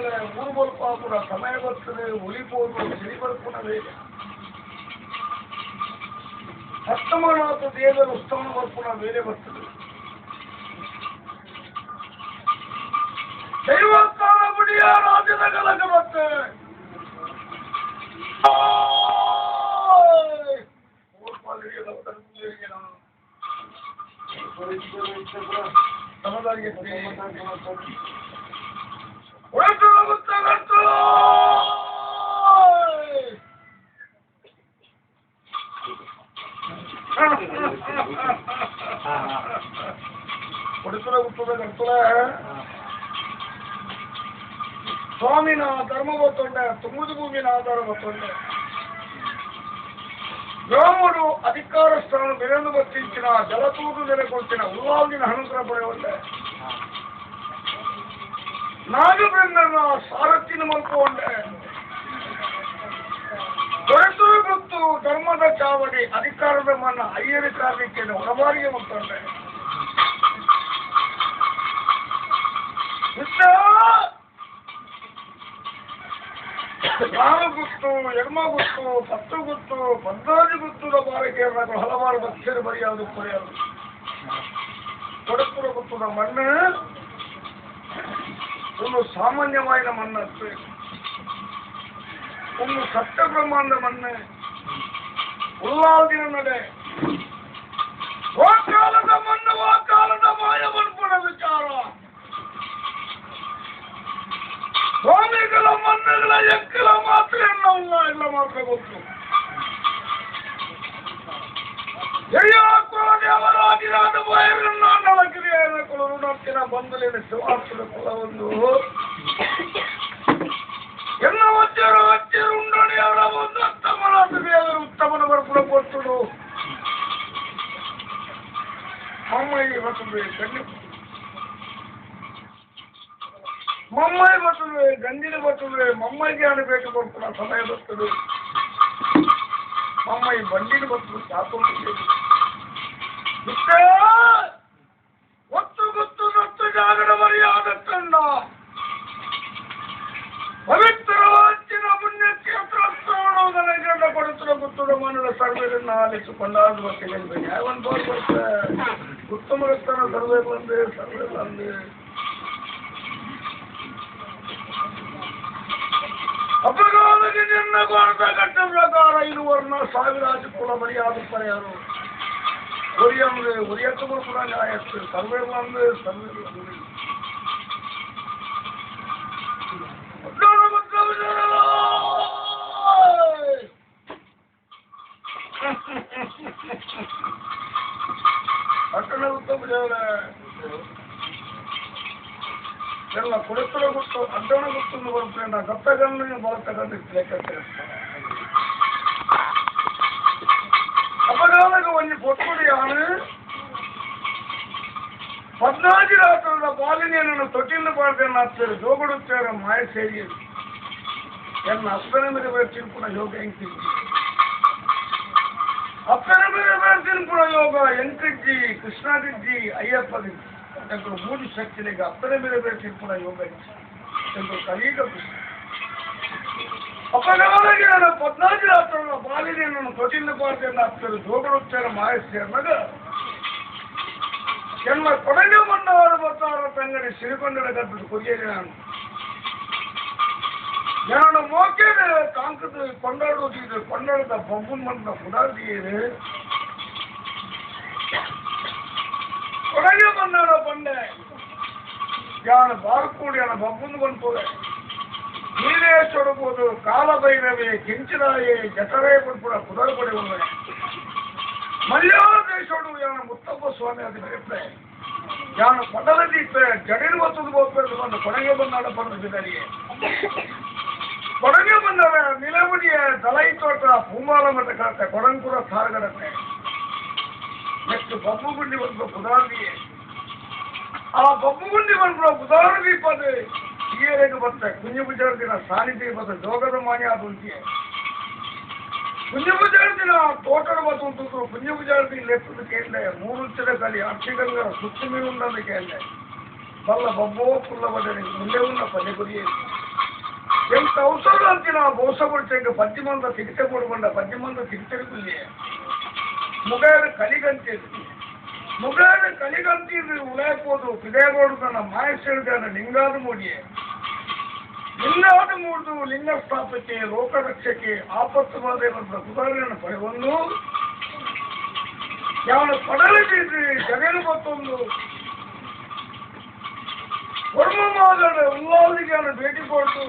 ಮೇಲೆ ಊರು ಬಲ್ಪಾಪುರ ಸಮಯ ಬರ್ತದೆ ಉಳಿಪೋದು ಸಿರಿ ಬರ್ಪುಣವೇ ಅಷ್ಟಮನಾಥ ದೇವರ ಉತ್ತಮ ಬರ್ಪುಣ ಬೇರೆ ಬರ್ತದೆ ದೈವಸ್ಥಾನ ಬುಡಿಯ ರಾಜ್ಯದ ಕಲಕ ಬರ್ತದೆ ಸ್ವಾಮಿನ ಧರ್ಮ ಗೊತ್ತೊಂಡೆ ತುಂಬುದು ಭೂಮಿನ ಆಧಾರ ಗೊತ್ತೊಂಡೆ ರಾಮರು ಅಧಿಕಾರ ಸ್ಥಾನ ಬೆರೆದು ಬರ್ತಿಂಚಿನ ಜಲತೂದು ನೆಲೆಕೊಳ್ತಿನ ಉಲ್ಲಾವಿನ ಅನುಗ್ರಹ ಪಡೆಯುವಂತೆ ನಾಗಬ್ರಹ್ಮನ ಸಾರಥಿನ ಮಲ್ಕೊಂಡೆ ದೊರೆತು ಗೊತ್ತು ಧರ್ಮದ ಚಾವಡಿ ಅಧಿಕಾರದ ಮನ್ನ ಅಯ್ಯರ ಕಾರ್ಯಕ್ಕೆ ಹೊರಬಾರಿಗೆ ಮಲ್ಕೊಂಡೆ ಯಾರು ಗುತ್ತು ಎಡ್ಮ ಗುತ್ತು ಪತ್ತು ಗುತ್ತು ಪದ್ನಾಜು ಗುತ್ತುದ ಬಾರಿಗೆ ಹಲವಾರು ಭಕ್ಷ್ಯರು ಬರೆಯೋದು ಕೊರೆಯೋದು ಕೊಡಪುರ ಗುತ್ತುದ ಮಣ್ಣು ಒಂದು ಸಾಮಾನ್ಯವಾದ ಮಣ್ಣು ಒಂದು ಸತ್ಯ ಬ್ರಹ್ಮಾಂಡ ಮಣ್ಣು ಉಲ್ಲಾದಿನ ನಡೆ ಕಾಲದ ಮಣ್ಣು ಆ ಕಾಲದ ಮಾಯ ಮನ್ಪುಣ ವಿಚಾರ ಸ್ವಾಮಿಗಳ ಮಣ್ಣುಗಳ ಎಕ್ಕಲ ಮಾತ್ರ ಎನ್ನಲ್ಲ ಎಲ್ಲ ಮಾತ್ರ ಗೊತ್ತು ದೇವರಾಗಿರಾದ ಭಯರನ್ನ ನಳಗಿರಿಯಗಳು ಋಣಕ್ಕಿನ ಬಂದಲಿನ ಶಿವಾಸುರ ಕುಲವೊಂದು ಎಲ್ಲ ವಜ್ರ ಉಂಡಣಿಯವರ ಒಂದು ಉತ್ತಮನಾದ ದೇವರು ಉತ್ತಮನ ಬರ್ಪುಡ ಕೊಟ್ಟರು ಮಮ್ಮೈ ಬರ್ತದೆ ಮಮ್ಮೈ ಬರ್ತದೆ ಗಂಜಿನ ಬರ್ತದೆ ಮಮ್ಮೈಗೆ ಅಣಬೇಕು ಬರ್ಪುಡ ಸಮಯ ಬರ್ತದೆ ಮಮ್ಮೈ ಬಂಡಿನ ಬರ್ತದೆ ಸಾಕೊಂಡು ಒತ್ತು ಗೊತ್ತು ನತ್ತು ಜಾಗದ ಮರ್ಯಾದ ಕಂಡ ಪವಿತ್ರವಾಚಿನ ಪುಣ್ಯಕ್ಷೇತ್ರ ಕೊಡುತ್ತಿರೋ ಗುತ್ತದ ಮನದ ಸರ್ವೇರನ್ನು ಆಲಿಸಿಕೊಂಡಾದ ಬಗ್ಗೆ ಯಾವನ್ ಬೋರ್ ಬರ್ತದೆ ಉತ್ತಮ ರಕ್ತನ ಸರ್ವೇ ಬಂದೆ ಸರ್ವೇ ಬಂದೆ ಅಪರಾಧಕ್ಕೆ ನಿನ್ನ ಭಾರತ ಘಟ್ಟ ಪ್ರಕಾರ ಇದು ವರ್ಣ ಸಾವಿರಾಜು ಕುಲ ಮರ್ಯಾದ ಪರ್ಯಾರು ಒರಿಯಂದ್ರೆ ಒರಿಯಕ್ಕೂ ಕೂಡ ನ್ಯಾಯ ಸರ್ವೇ ಬಂದೆ ಸರ್ವೇ ಬಂದೆ ಅಟ್ಟಣ ಉತ್ತಮ ಎಲ್ಲ ಕೊಡುತ್ತಲ ಗೊತ್ತು ಅಡ್ಡಣ ಗೊತ್ತು ಬರುತ್ತೆ ನಾ ಗಪ್ಪೆಗಳನ್ನು ಬರ್ತಕ್ಕಂಥ ಲೆಕ್ಕ ಅಪರಾಧಕ್ಕೆ ಒಂದು ಕೊಟ್ಟುಡಿಯಾನು 14 ರಾತ್ರದ ಬಾಲಿನಿಯನ್ನು ತೊಟ್ಟಿಂದ ಪಾಡ್ತೇನೆ ಆಗ್ತಾರೆ ಜೋಗಡುತ್ತಾರೆ ಮಾಯ ಸೇರಿ ಎನ್ನ ಅಪ್ಪನ ಮೇಲೆ ಬೇರ್ತೀನಿ ಪುನಃ ಯೋಗ ಹೆಂಗ್ತಿದ್ದಿ ಅಪ್ಪನ ಮೇಲೆ ಬೇರ್ತೀನಿ ಪುನಃ ಯೋಗ ಎಂಕಜ್ಜಿ ಕೃಷ್ಣಾದಿಜ್ಜಿ ಅಯ್ಯಪ್ಪದಿಜ್ಜಿ ಎಂಕರು 3 ಶಕ್ತಿನಿಗೆ ಅಪ್ಪನ ಮೇಲೆ ಬೇರ್ತೀನಿ ಪುನಃ ಯೋಗ ಎಂಕರು ಕಲೀಗ ಕೃಷ್ಣ ಅಪರಾಧಕ್ಕೆ ನಾನು 14 ರಾತ್ರದ ಬಾಲಿನಿಯನ್ನು ತೊಟ್ಟಿಂದ ಪಾಡ್ತೇನೆ ಆಗ್ತಾರೆ ಜೋಗಡುತ್ತಾರೆ ಮಾಯ ಸೇರಿನಾಗ ಎಲ್ಲ ಕೊಡಗೆ ಮಣ್ಣವರು ಬರ್ತಾರ ತಂಗಡಿ ಸಿರಿಕೊಂಡರ ಗದ್ದದು ಕೊರಿಯೇರಿ ನಾನು ಮೋಕೆಗೆ ಕಾಂಕದ ಕೊಂಡಾಡೋದಿದ್ದು ಕೊಂಡಾಡದ ಬೊಬ್ಬನ್ ಮಣ್ಣ ಪುಡಾದಿಯೇರಿ ಕೊಡಗೆ ಮಣ್ಣಾಡ ಬಂಡೆ ಯಾನು ಬಾರ್ಕೂಡಿ ಅನ್ನ ಬೊಬ್ಬನ್ ಬಂದ್ಬೋದೆ ನೀರೇ ಚೊಡಬೋದು ಕಾಲಭೈರವೇ ಕಿಂಚಿರಾಯೇ ಜಠರೇ ಬಂದ್ಬಿಡ ಪುದರ್ ಪಡೆ ಉಂಡೆ ಮರ್ಯಾದೇಶೋಡು ಯಾನು ಮುತ್ತಪ್ಪ ಸ್ವಾಮಿ ಅದು ಬೇರೆ ಯಾನು ಪಟಲದೀಪೆ ಜಡಿರು ಒತ್ತದು ಹೋಗ್ಬೇಕು ಬಂದು ಕೊನೆಗೆ ಬಂದಾಡ ಪಡೆದಿದ್ದಾರೆ ಕೊನೆಗೆ ಬಂದರೆ ನಿಲಮುಡಿಯ ದಲೈ ತೋಟ ಪೂಮಾಲ ಮಠ ಕಳತೆ ಕೊಡಂಕುರ ಸಾರಗಡತೆ ನೆಕ್ಸ್ಟ್ ಬಬ್ಬುಗುಂಡಿ ಬಂದು ಬುಧಾರದಿಯೇ ಆ ಬಬ್ಬುಗುಂಡಿ ಬಂದು ಬುಧಾರ ದೀಪದೆ ಈಯರೆಗೆ ಬರುತ್ತೆ ಕುಂಜು ಪೂಜಾರ ದಿನ ಸಾನ್ನಿಧ್ಯ ಬರ್ತದೆ ಜೋಗದ ಮಾನ್ಯ ಅದು ಉಂಟಿಯೇ ಕುಂಜಪೂಜಾರ್ದಿನ ತೋಟದ ಬತ್ತು ಉಂಟು ಕುಂಜಪೂಜಾರ್ದಿ ಲೆಕ್ಕದ ಕೇಳಲೆ 3 ಉಚ್ಚದ ಕಲಿ ಅಕ್ಷಿಗಂಗರ ಸುತ್ತು ಮೀನುಂಡದ ಕೇಳಲೆ ಬಲ್ಲ ಬಬ್ಬೋ ಕುಲ್ಲ ಬದನೆ ಮುಂದೆ ಉನ್ನ ಪದೆ ಕುರಿಯೇ ಎಂತ ಅವಸರ ಅಂತಿನ ಬೋಸ ಬಿಡ್ತಂಗ 10 ಮಂದ ಸಿಗತೆ ಕೊಡ್ಕೊಂಡ 10 ಮಂದ ಸಿಗ್ತಿರ್ತಿಲ್ಲಿ ಮುಗಾಡ ಕಲಿಗಂತಿದ್ರು ಮುಗಾಡ ಕಲಿಗಂತಿದ್ರು ಉಳಾಯ್ಬೋದು ಪಿದೇಗೋಡ್ಗನ ಮಾಯಸೇಳ್ಗನ ಲಿಂಗಾದ ಮೂಡಿಯೇ ಲಿಂಗಾದ ಮೂಡಿದು ಲಿಂಗ ಸ್ಥಾಪಕ್ಕೆ ಲೋಕರಕ್ಷಕ್ಕೆ ಆಪತ್ತು ಬಾಧೆಗಳ ಉದಾಹರಣೆ ಪಡೆವನ್ನು ಯಾವನ ಪಡಲಿದ್ರಿ ಜಗನು ಮತ್ತೊಂದು ವರ್ಮಮಾದನ ಉಲ್ಲಾದಿಗೆ ಅವನು ಭೇಟಿ ಕೊಟ್ಟು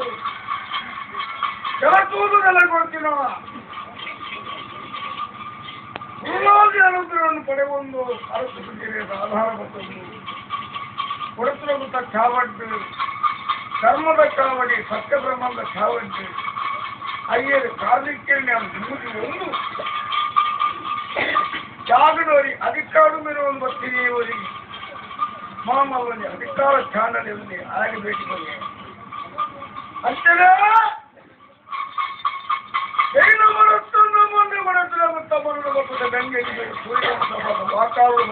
ಯಾತೂದು ನೆಲೆ ಕೊಡ್ತೀನ ಉಲ್ಲಾದಿ ಅನುಗ್ರಹವನ್ನು ಪಡೆಯೊಂದು ಅರಸು ಆಧಾರ ಮತ್ತೊಂದು ಕೊಡುತ್ತಿರುವಂತ ಚಾವಡ್ಡು ಕರ್ಮದ ಚಾವಡಿ ಸತ್ಯಬ್ರಹ್ಮದ ಚಾವಡ್ಡು ಅಯ್ಯರು ಕಾರ್ಲಿಕ್ಕೆ ನಾನು ನಿಮ್ಮದಿ ಒಂದು ಜಾಗದವರಿ ಅಧಿಕಾರ ಮೇಲೆ ಒಂದು ಬರ್ತೀನಿ ಇವರಿಗೆ ಮಾಮಲ್ಲಿ ಅಧಿಕಾರ ಚಾನಲ್ ಇರಲಿ ಹಾಗೆ ಭೇಟಿ ಬನ್ನಿ ಅಂತೆಲ್ಲ ಗಂಗೆ ಸೂರ್ಯ ವಾತಾವರಣ